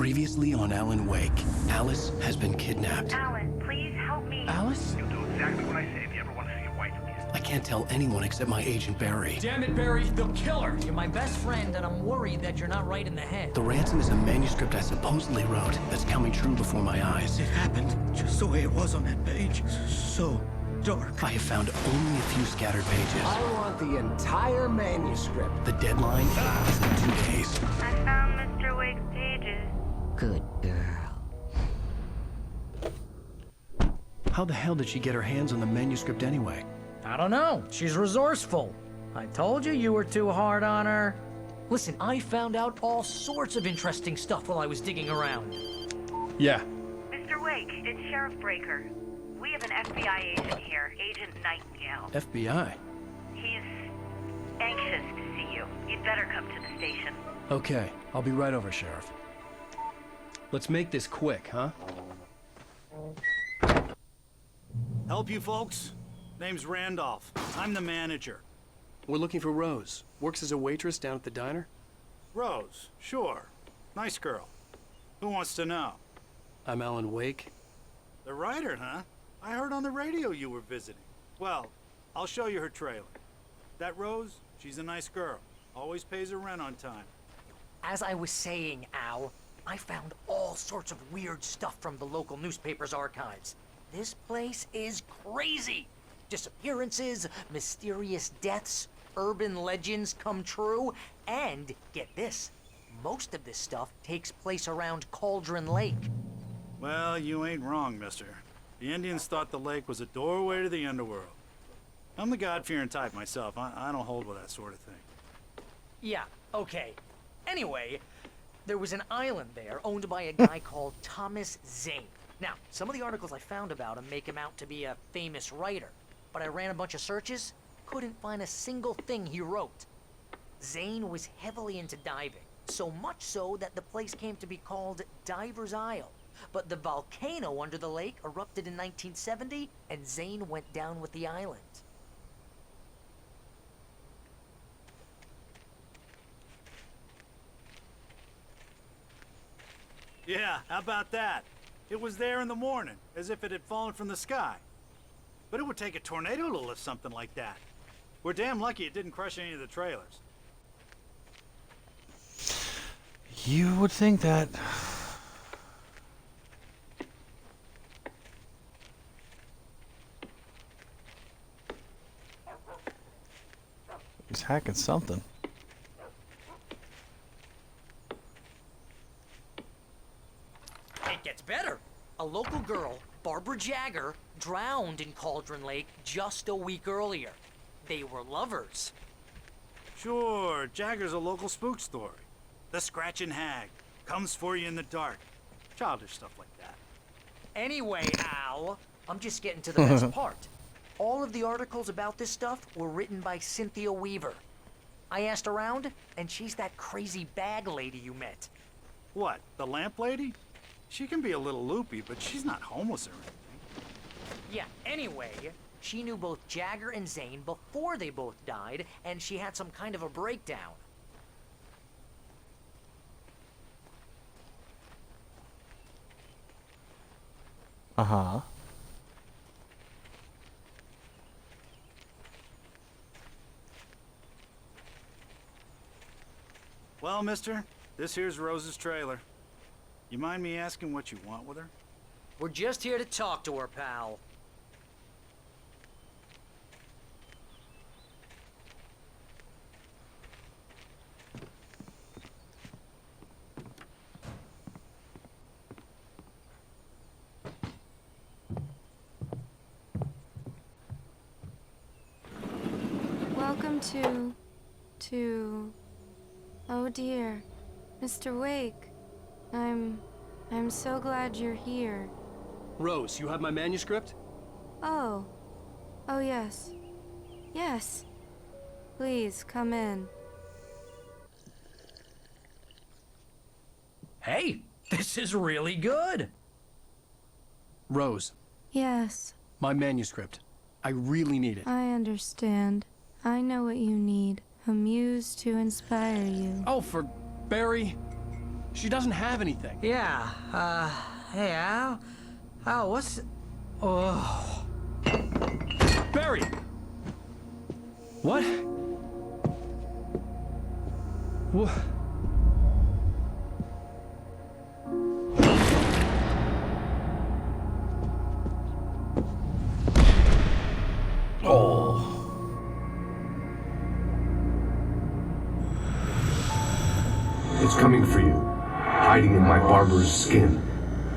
Previously on Alan Wake, Alice has been kidnapped. Alan, please help me. Alice? You'll do exactly what I say if you ever want to see your wife again. I can't tell anyone except my agent Barry. Damn it, Barry, they'll kill her! You're my best friend, and I'm worried that you're not right in the head. The ransom is a manuscript I supposedly wrote that's coming true before my eyes. It happened just the way it was on that page. So dark. I have found only a few scattered pages. I want the entire manuscript. The deadline is in 2 days. I found Mr. Wake's pages. Good girl. How the hell did she get her hands on the manuscript anyway? I don't know. She's resourceful. I told you you were too hard on her. Listen, I found out all sorts of interesting stuff while I was digging around. Yeah. Mr. Wake, it's Sheriff Breaker. We have an FBI agent here, Agent Nightingale. FBI? He's anxious to see you. You'd better come to the station. Okay, I'll be right over, Sheriff. Let's make this quick, huh? Help you folks? Name's Randolph. I'm the manager. We're looking for Rose. Works as a waitress down at the diner. Rose, sure. Nice girl. Who wants to know? I'm Alan Wake. The writer, huh? I heard on the radio you were visiting. Well, I'll show you her trailer. That Rose, she's a nice girl. Always pays her rent on time. As I was saying, Al, I found all sorts of weird stuff from the local newspaper's archives. This place is crazy. Disappearances, mysterious deaths, urban legends come true, and get this, most of this stuff takes place around Cauldron Lake. Well, you ain't wrong, mister. The Indians thought the lake was a doorway to the underworld. I'm the God-fearing type myself. I don't hold with that sort of thing. Yeah, okay. Anyway, there was an island there owned by a guy called Thomas Zane. Now, some of the articles I found about him make him out to be a famous writer, but I ran a bunch of searches, couldn't find a single thing he wrote. Zane was heavily into diving, so much so that the place came to be called Diver's Isle. But the volcano under the lake erupted in 1970, and Zane went down with the island. Yeah, how about that? It was there in the morning, as if it had fallen from the sky. But it would take a tornado to lift something like that. We're damn lucky it didn't crush any of the trailers. You would think that. He's hacking something. It gets better. A local girl, Barbara Jagger, drowned in Cauldron Lake just a week earlier. They were lovers. Sure, Jagger's a local spook story. The Scratching Hag comes for you in the dark. Childish stuff like that. Anyway, Al, I'm just getting to the best part. All of the articles about this stuff were written by Cynthia Weaver. I asked around, and she's that crazy bag lady you met. What, the lamp lady? She can be a little loopy, but she's not homeless or anything. Yeah, anyway, she knew both Jagger and Zane before they both died, and she had some kind of a breakdown. Uh-huh. Well, mister, this here's Rose's trailer. You mind me asking what you want with her? We're just here to talk to her, pal. Welcome to... Oh dear, Mr. Wake. I'm so glad you're here. Rose, you have my manuscript? Oh. Oh yes. Yes. Please, come in. Hey, this is really good. Rose, Yes, my manuscript. I really need it. I understand. I know what you need. A muse to inspire you. Oh, for Barry. She doesn't have anything. Yeah, hey, Al? Al, what's... Oh... Barry! What? What? It's coming for you, hiding in my barber's skin.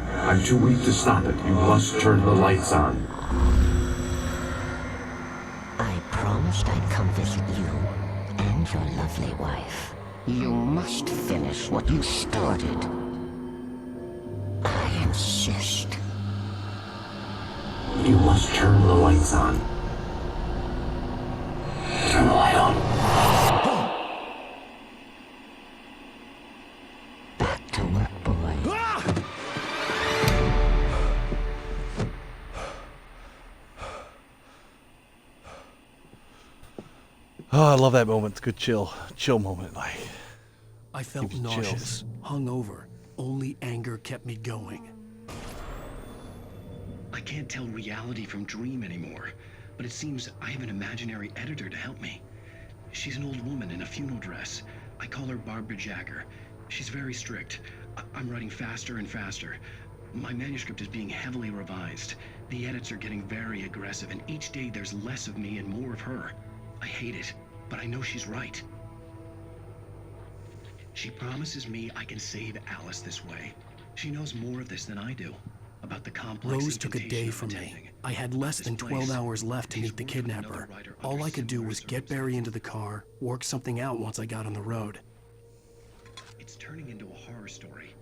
I'm too weak to stop it. You must turn the lights on. I promised I'd come visit you and your lovely wife. You must finish what you started. I insist. You must turn the lights on. Turn the light on. Back to work, boy. Oh, I love that moment. It's a good chill moment. Like, I felt Gives you nauseous, hungover. Only anger kept me going. I can't tell reality from dream anymore, but it seems I have an imaginary editor to help me. She's an old woman in a funeral dress. I call her Barbara Jagger. She's very strict. I'm writing faster and faster. My manuscript is being heavily revised. The edits are getting very aggressive, and each day there's less of me and more of her. I hate it, but I know she's right. She promises me I can save Alice this way. She knows more of this than I do. About the complex Rose took a day incantation from me. attempting. I had less than 12 hours left to meet the kidnapper. All I could do was get Barry into the car, work something out once I got on the road. It's turning into a horror story.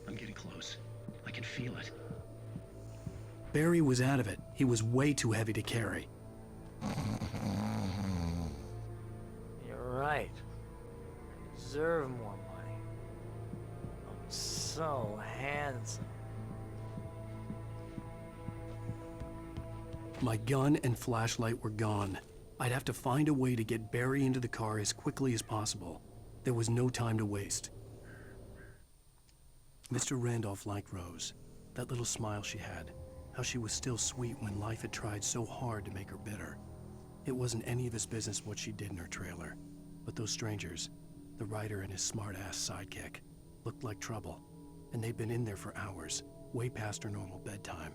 I'm getting close. I can feel it. Barry was out of it. He was way too heavy to carry. You're right. I deserve more money. I'm so handsome. My gun and flashlight were gone. I'd have to find a way to get Barry into the car as quickly as possible. There was no time to waste. Mr. Randolph liked Rose. That little smile she had. How she was still sweet when life had tried so hard to make her bitter. It wasn't any of his business what she did in her trailer. But those strangers, the writer and his smart-ass sidekick, looked like trouble. And they'd been in there for hours, way past her normal bedtime.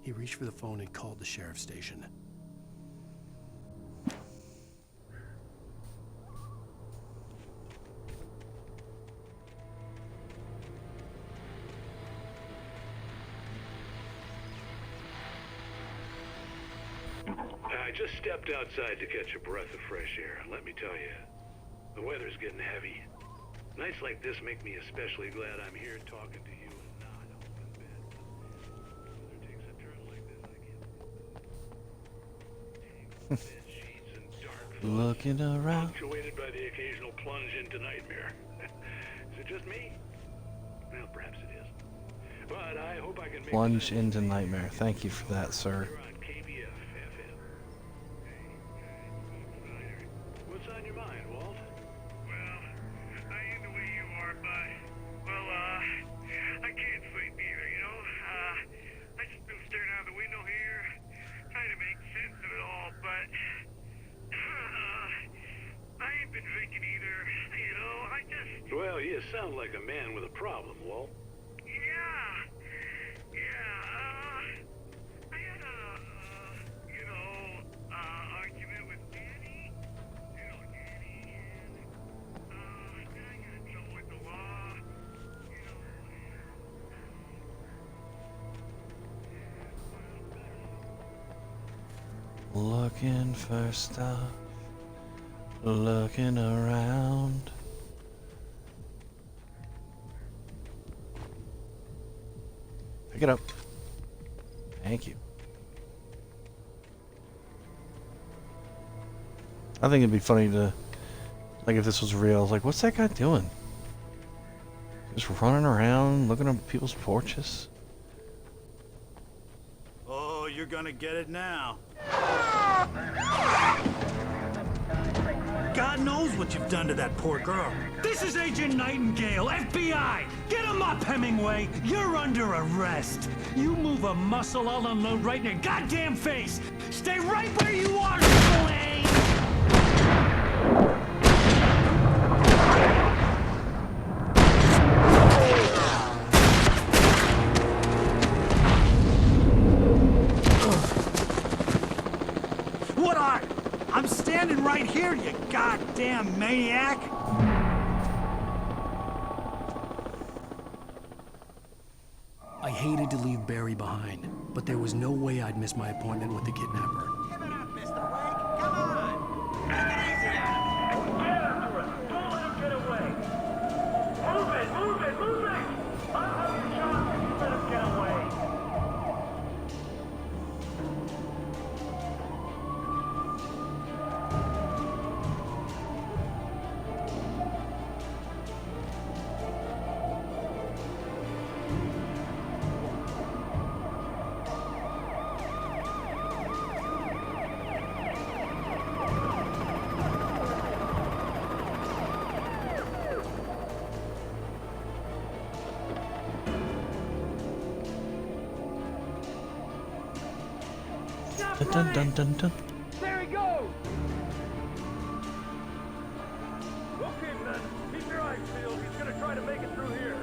He reached for the phone and called the sheriff's station. I just stepped outside to catch a breath of fresh air, and let me tell you, the weather's getting heavy. Nights like this make me especially glad I'm here talking to you and not up in bed. When the weather takes a turn like this, I can't bed sheets and dark thoughts, looking around. punctuated by the occasional plunge into nightmare. Is it just me? Well, perhaps it is. But I hope I can make Plunge into nightmare. Thank you for that, sir. You're on KBF FM. What's on your mind, Walt? Well, I ain't the way you are, but, well, I can't sleep either, you know? I just been staring out the window here, trying to make sense of it all, but, I ain't been drinking either, you know? I just... Well, you sound like a man with a problem, Walt. I had a, argument with Danny. You know Danny, and, I got in trouble with the law, Looking for stuff. Looking around. Pick it up. Thank you. I think it'd be funny to, like, if this was real, like, what's that guy doing? Just running around, looking at people's porches. Oh, you're gonna get it now. God knows what you've done to that poor girl. This is Agent Nightingale, FBI! Get him up, Hemingway! You're under arrest! You move a muscle, I'll unload right in your goddamn face! Stay right where you are, Spillane! What are? I'm standing right here, you goddamn maniac! I hated to leave Barry behind, but there was no way I'd miss my appointment with the kidnapper. Give it up, Mr. Wake. Come on. Take it easy on him. Get after us! Don't let him get away! Move it! Move it! Move it! I'll have your shot if you let him get away! Dun dun dun dun dun. There he goes! Okay, man. Keep your eyes peeled. He's gonna try to make it through here.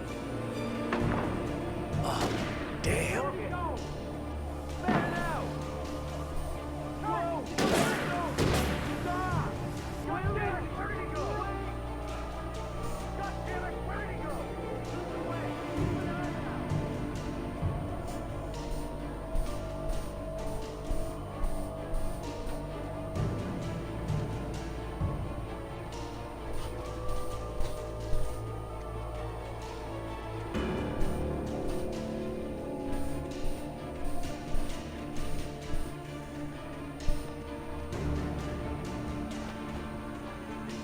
Damn. Let go! Let it out! No! Stop! God damn it! Where did he go? God damn it! Where did he go?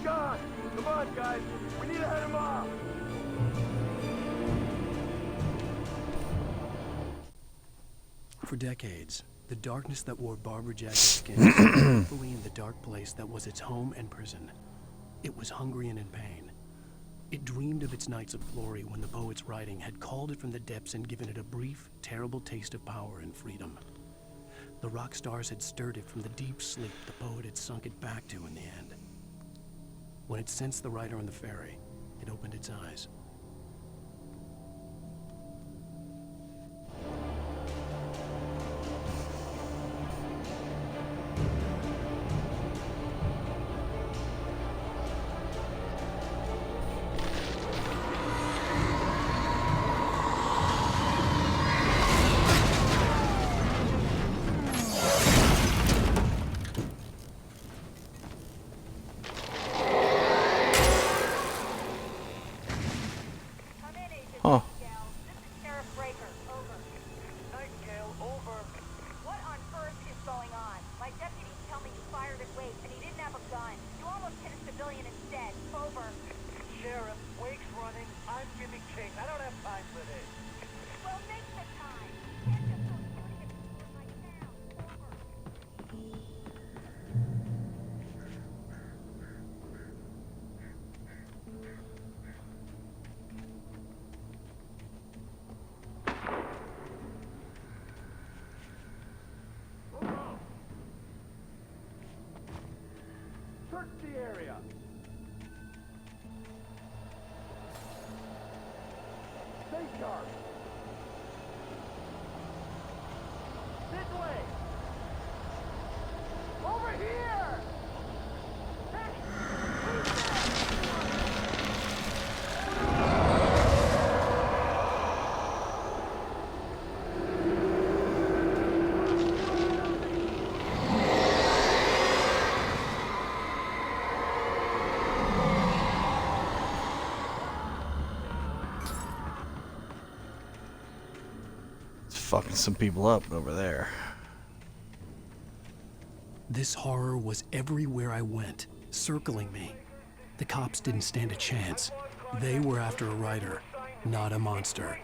God! Come on, guys! We need to head him off! For decades, the darkness that wore Barbara Jacker's skin was faithfully in the dark place that was its home and prison. It was hungry and in pain. It dreamed of its nights of glory when the poet's writing had called it from the depths and given it a brief, terrible taste of power and freedom. The rock stars had stirred it from the deep sleep the poet had sunk it back to in the end. When it sensed the writer on the ferry, it opened its eyes. Huh. Nightingale, over. What on earth is going on? My deputies tell me you fired at Wake and he didn't have a gun. You almost hit a civilian instead. Over. Sheriff, Wake's running. I'm Jimmy King. I don't have time for this. Well, make the time. Can't just go shooting at people right now. Over. Search the area. Stay sharp. This way. Over here. It's fucking some people up over there. This horror was everywhere I went, circling me. The cops didn't stand a chance. They were after a writer, not a monster.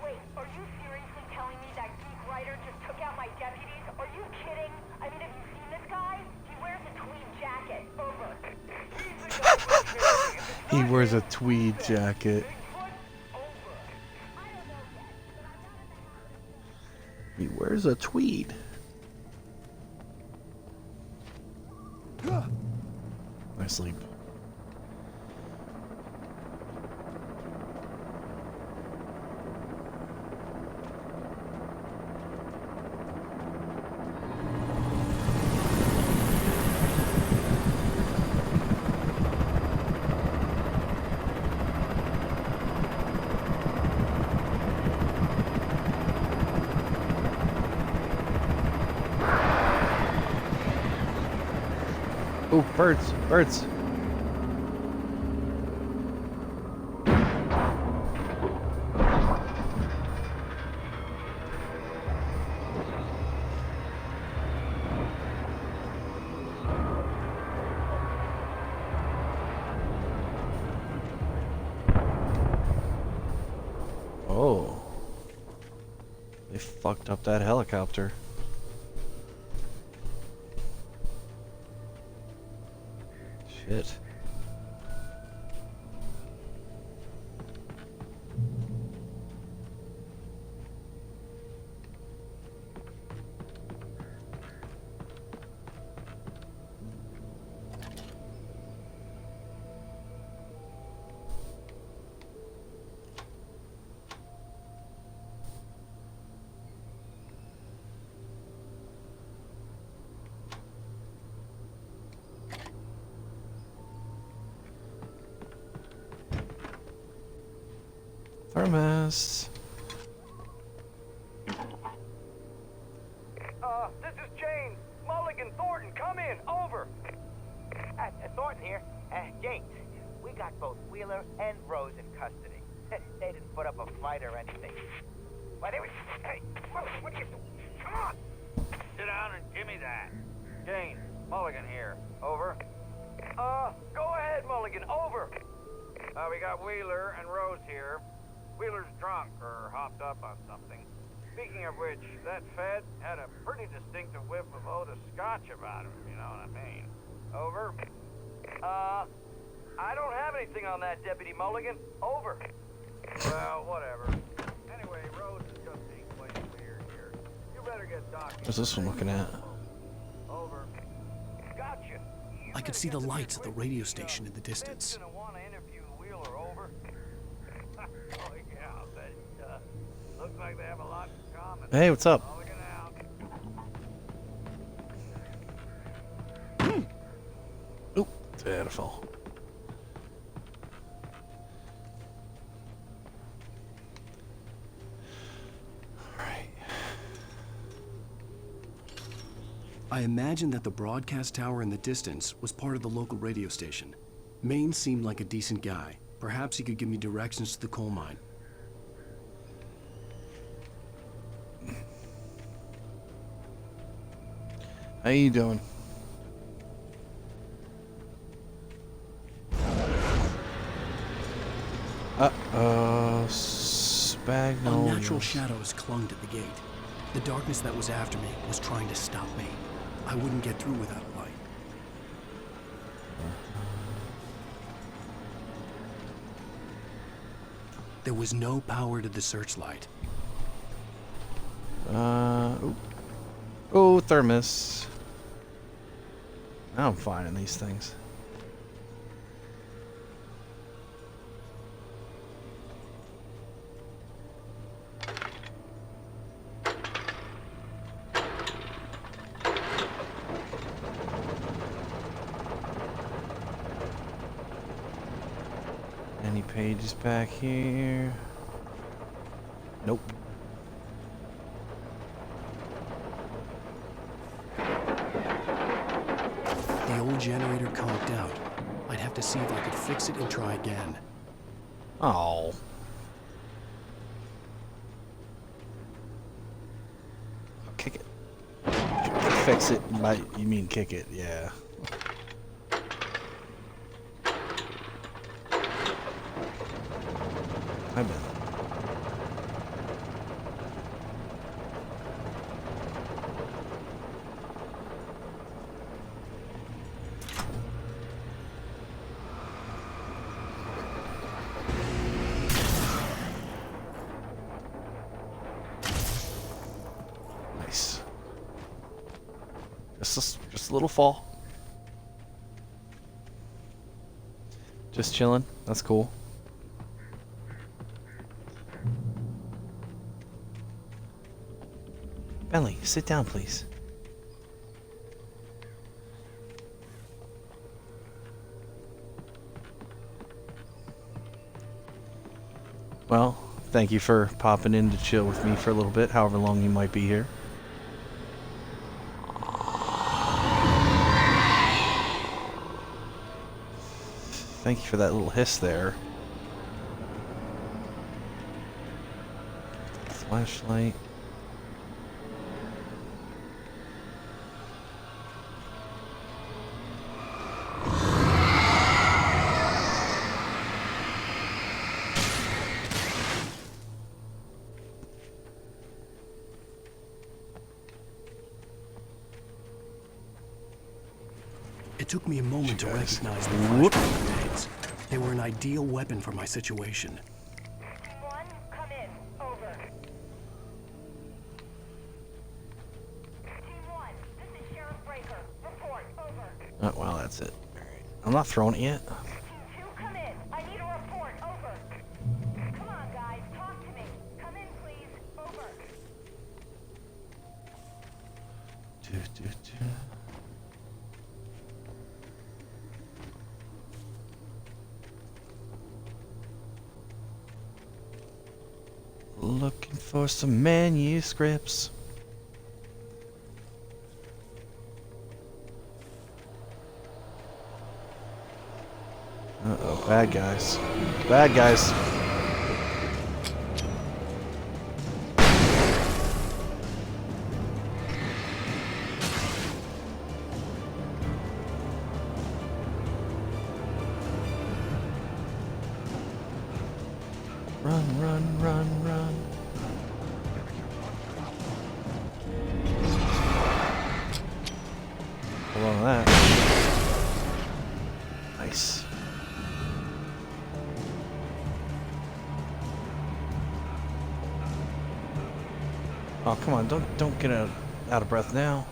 Wait, are you seriously telling me that geek writer just took out my deputies? Are you kidding? I mean, have you seen this guy? He wears a tweed jacket. Over. He wears a tweed jacket. He wears a tweed. I sleep. Oh, birds, birds. Oh. They fucked up that helicopter. Shit. Thermos. This is Jane. Mulligan, Thornton, come in. Over. Thornton here. Jane, we got both Wheeler and Rose in custody. They didn't put up a fight or anything. Why, they were... Hey, what are you doing? Come on. Sit down and give me that. Jane, Mulligan here. Over. Go ahead, Mulligan. Over. We got Wheeler and Rose here. Wheeler's drunk or hopped up on something. Speaking of which, that Fed had a pretty distinctive whiff of Otis Scotch about him, you know what I mean. Over. I don't have anything on that, Deputy Mulligan. Over. Well, whatever. Anyway, Rose is just being plain weird here. You better get doctor. What's this one looking at? Over. Gotcha. I could see the lights at the radio station in the distance. Gonna want to interview Wheeler. Over. Oh yeah, I'll bet he does. Looks like they have a lot in common. Hey, what's up? Mulligan out. Oop, that fell. Alright. I imagined that the broadcast tower in the distance was part of the local radio station. Maine seemed like a decent guy. Perhaps he could give me directions to the coal mine. How you doing? Spagnolia. Unnatural shadows clung to the gate. The darkness that was after me was trying to stop me. I wouldn't get through without a light. There was no power to the searchlight. Oh, thermos. Now I'm finding these things. Any pages back here? Nope. The old generator conked out. I'd have to see if I could fix it and try again. Oh. Kick it. Fix it. You mean kick it, yeah. I bet. Just a little fall. Just chilling. That's cool. Bentley, sit down, please. Well, thank you for popping in to chill with me for a little bit, however long you might be here. Thank you for that little hiss there. Flashlight. It took me a moment to recognize the flashbang grenades. They were an ideal weapon for my situation. Team 1, come in. Over. Team 1, this is Sheriff Breaker. Report. Over. Oh, well, that's it. Alright. I'm not throwing it yet. Team 2, come in. I need a report. Over. Come on, guys. Talk to me. Come in, please. Over. Looking for some manuscripts. Uh-oh, bad guys. Bad guys. Run, run, run, run. Hold on to that. Nice. Oh, come on, don't get out of breath now.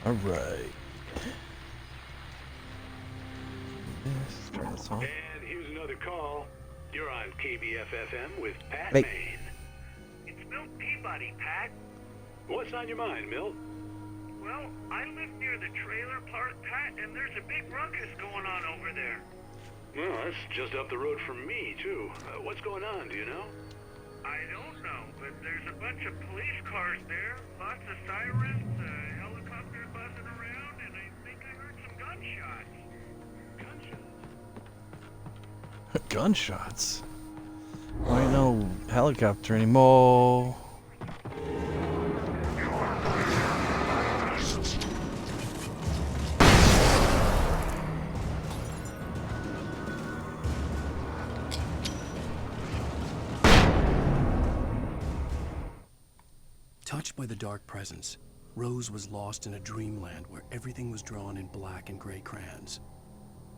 All right. Let's turn this on. And here's another call. You're on KBFFM with Pat Hey. Maine. It's Milt Peabody, Pat. What's on your mind, Milt? Well, I live near the trailer park, Pat, and there's a big ruckus going on over there. Well, that's just up the road from me, too. What's going on, do you know? I don't know, but there's a bunch of police cars there, lots of sirens, helicopters buzzing around, and I think I heard some gunshots. Gunshots? Why no helicopter anymore? Touched by the dark presence, Rose was lost in a dreamland where everything was drawn in black and gray crayons.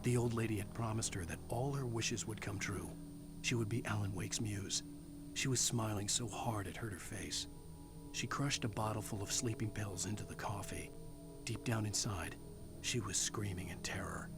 The old lady had promised her that all her wishes would come true. She would be Alan Wake's muse. She was smiling so hard it hurt her face. She crushed a bottle full of sleeping pills into the coffee. Deep down inside, she was screaming in terror.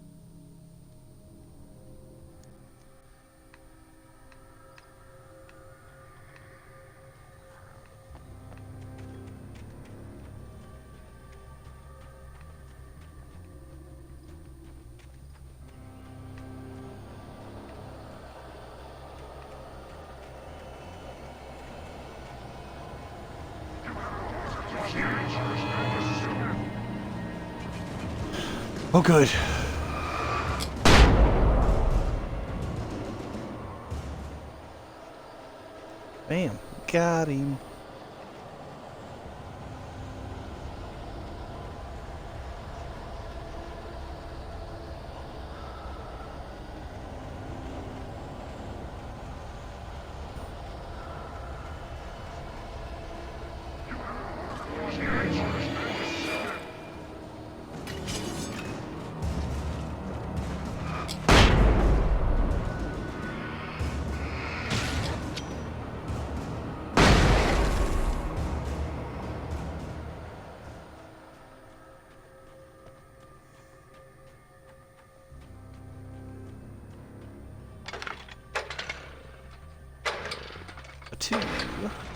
Oh, good. Bam. Got him.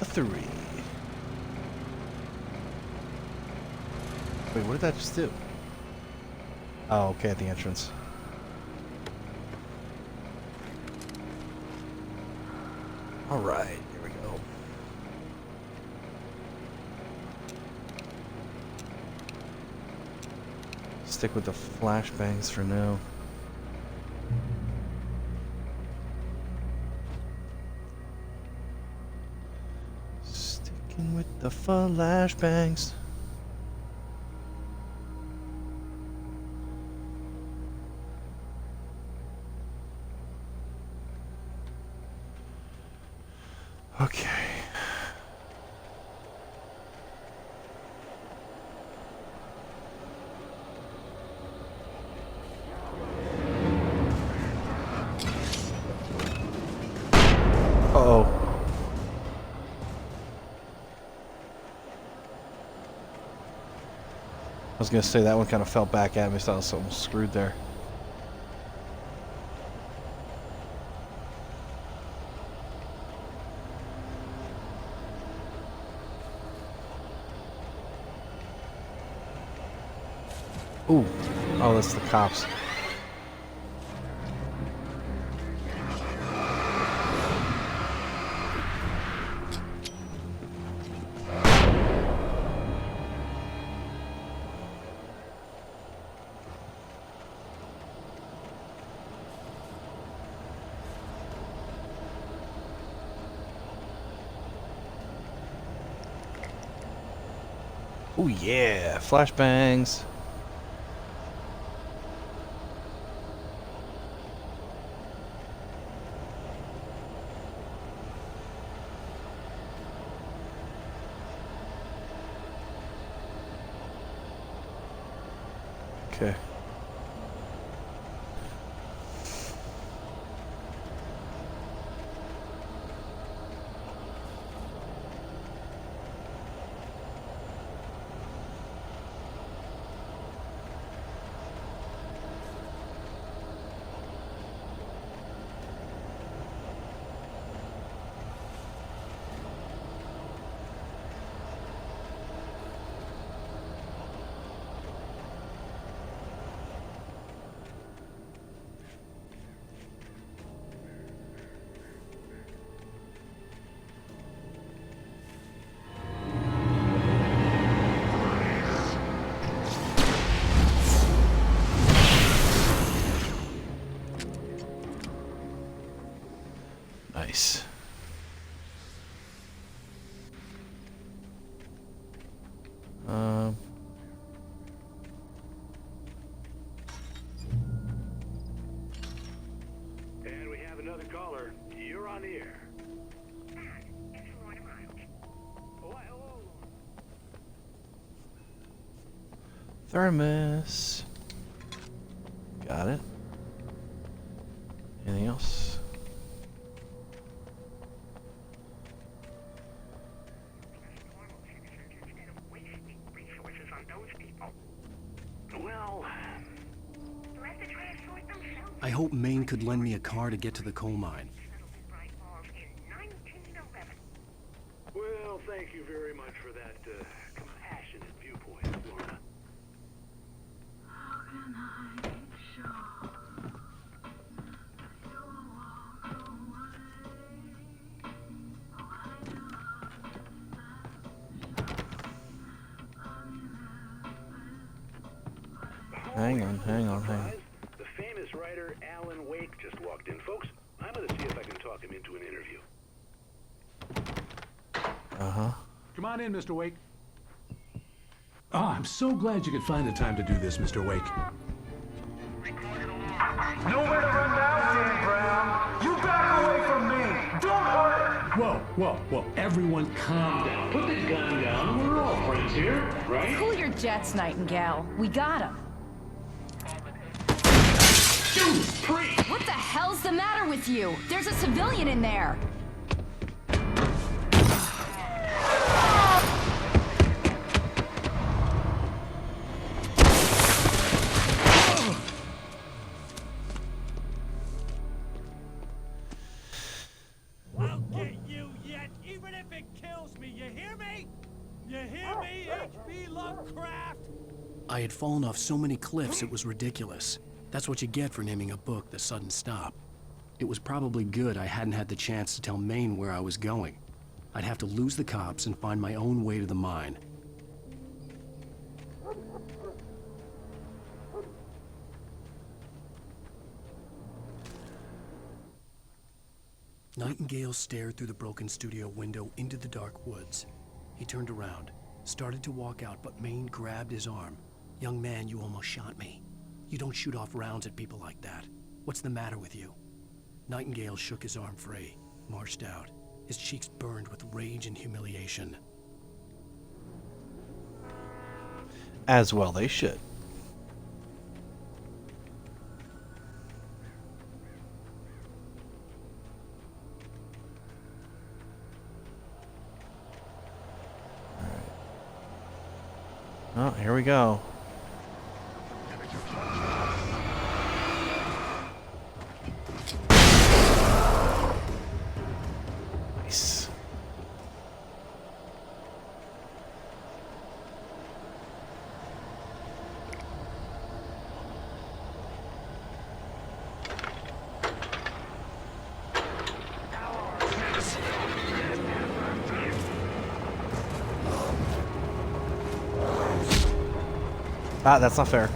a 3. Wait, what did that just do? Oh, okay, at the entrance. Alright, here we go. Stick with the flashbangs for now. Sticking with the flashbangs. Okay. Uh-oh. I was gonna say that one kind of fell back at me, so I was almost screwed there. Ooh. Oh, that's the cops. Ooh, yeah. Flashbangs. Okay. Nice. And we have another caller. You're on the air. Thermos. Got it. Anything else? Well, I hope Maine could lend me a car to get to the coal mine. well, thank you very much for that compassionate viewpoint, Lorna. Hang on. The famous writer Alan Wake just walked in, folks. I'm gonna see if I can talk him into an interview. Uh-huh. Come on in, Mr. Wake. Oh, I'm so glad you could find the time to do this, Mr. Wake. Nowhere to run now, Dan Brown. You back away from me. Don't hurt her. Whoa. Everyone calm down. Put the gun down. We're all friends here, right? Cool your jets, Nightingale. We got him. What the hell's the matter with you? There's a civilian in there. I'll get you yet, even if it I had fallen off so many cliffs it was ridiculous. That's what you get for naming a book The Sudden Stop. It was probably good I hadn't had the chance to tell Maine where I was going. I'd have to lose the cops and find my own way to the mine. Nightingale stared through the broken studio window into the dark woods. He turned around, started to walk out, but Maine grabbed his arm. "Young man, you almost shot me. You don't shoot off rounds at people like that. What's the matter with you?" Nightingale shook his arm free, marched out. His cheeks burned with rage and humiliation. As well they should. Oh, here we go. Nice. Ah, that's not fair.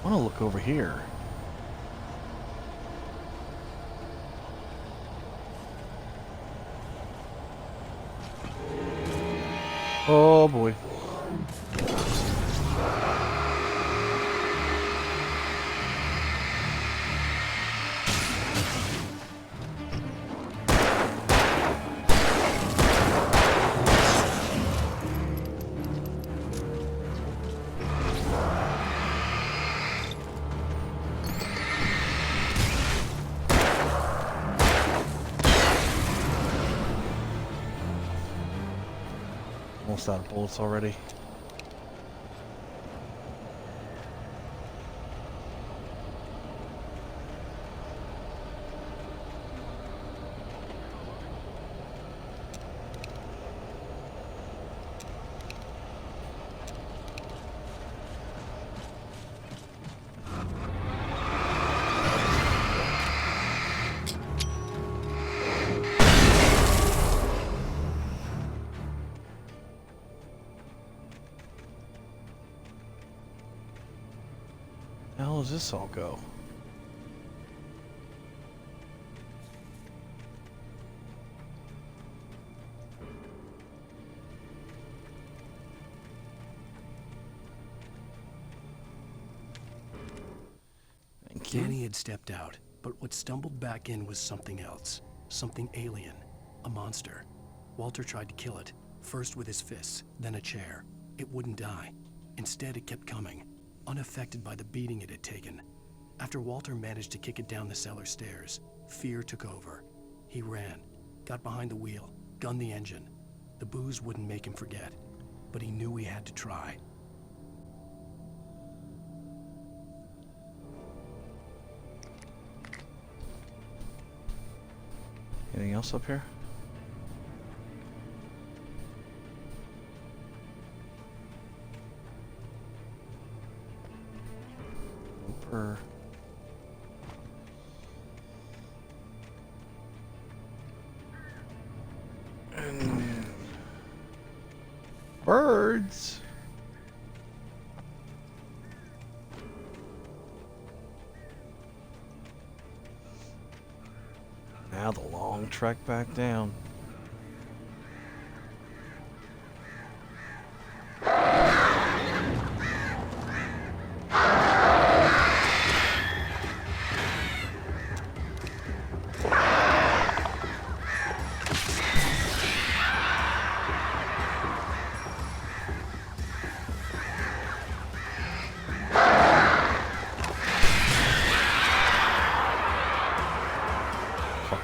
I want to look over here. Oh boy. Almost out of bullets already. How does this all go? Thank you. Danny had stepped out, but what stumbled back in was something else. Something alien. A monster. Walter tried to kill it, first with his fists, then a chair. It wouldn't die. Instead, it kept coming, unaffected by the beating it had taken. After Walter managed to kick it down the cellar stairs, fear took over. He ran, got behind the wheel, gunned the engine. The booze wouldn't make him forget, but he knew he had to try. Anything else up here? Over. And birds. Now the long trek back down.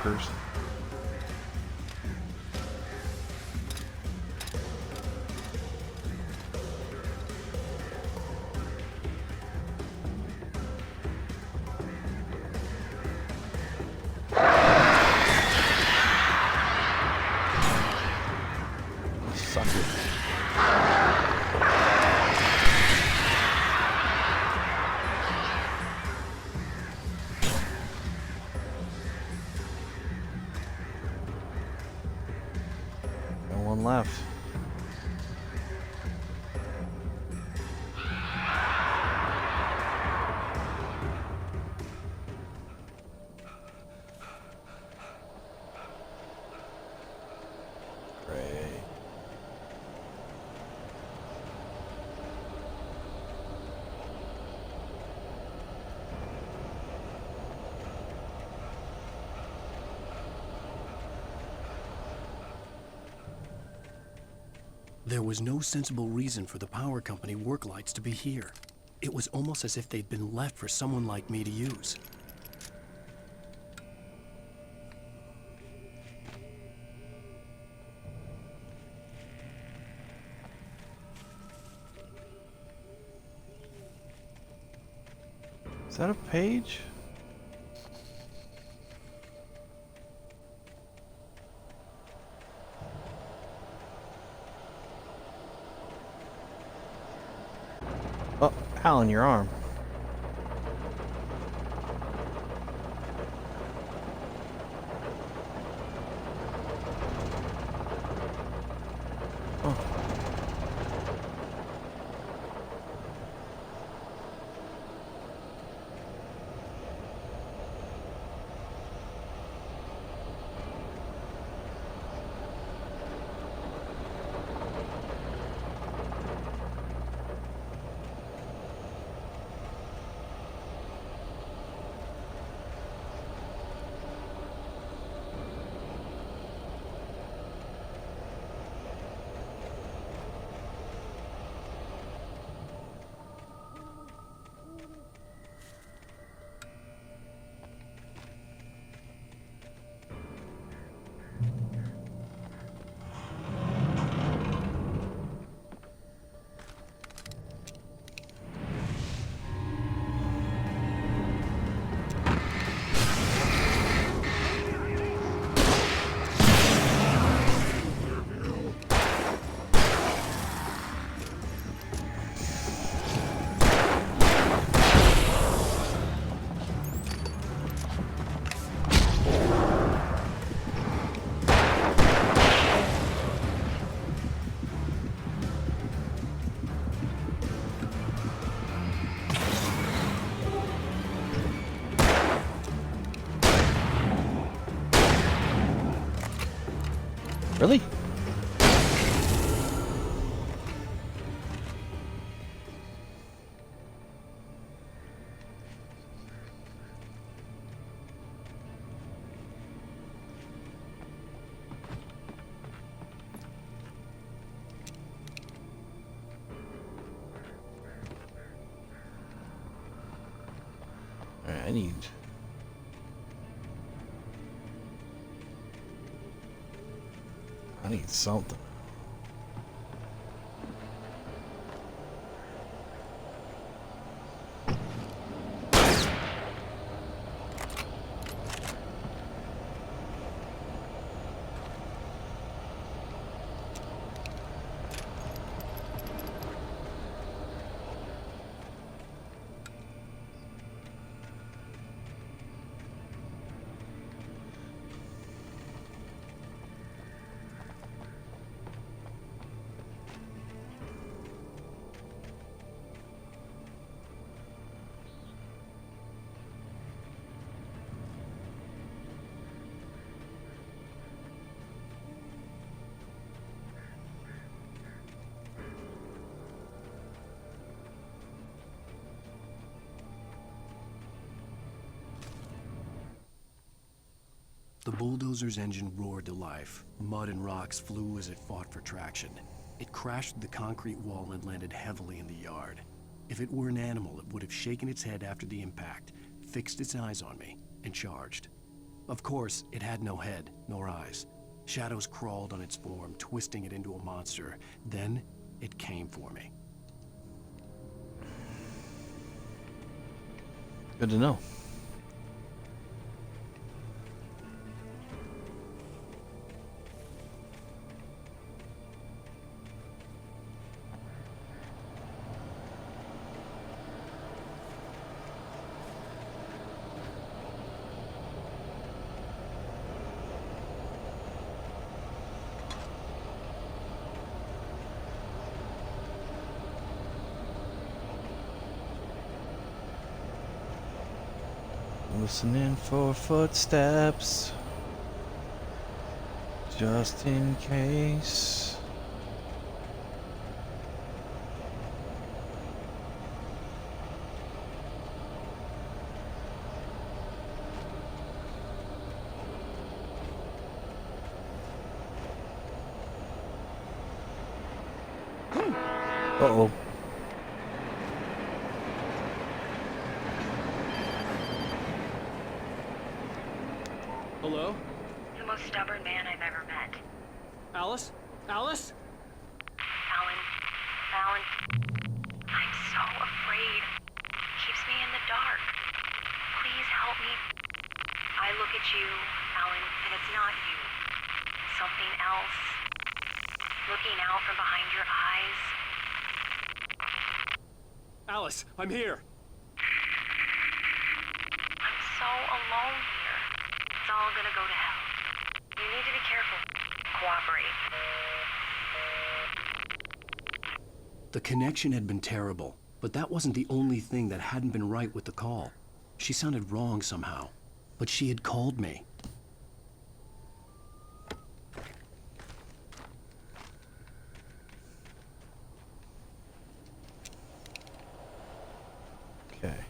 workers. Suck it. No one left. Great. There was no sensible reason for the power company work lights to be here. It was almost as if they'd been left for someone like me to use. Is that a page? Oh, Alan, your arm. Oh. Really? Alright, I need something. The bulldozer's engine roared to life. Mud and rocks flew as it fought for traction. It crashed through the concrete wall and landed heavily in the yard. If it were an animal, it would have shaken its head after the impact, fixed its eyes on me, and charged. Of course, it had no head, nor eyes. Shadows crawled on its form, twisting it into a monster. Then, it came for me. Good to know. Listening for footsteps, just in case. Uh-oh. Hello? The most stubborn man I've ever met. Alice? Alice? Alan. Alan. I'm so afraid. Keeps me in the dark. Please help me. I look at you, Alan, and it's not you. Something else. Looking out from behind your eyes. Alice, I'm here. I'm so alone here. It's all gonna go to hell. You need to be careful. Cooperate. The connection had been terrible, but that wasn't the only thing that hadn't been right with the call. She sounded wrong somehow, but she had called me. Okay.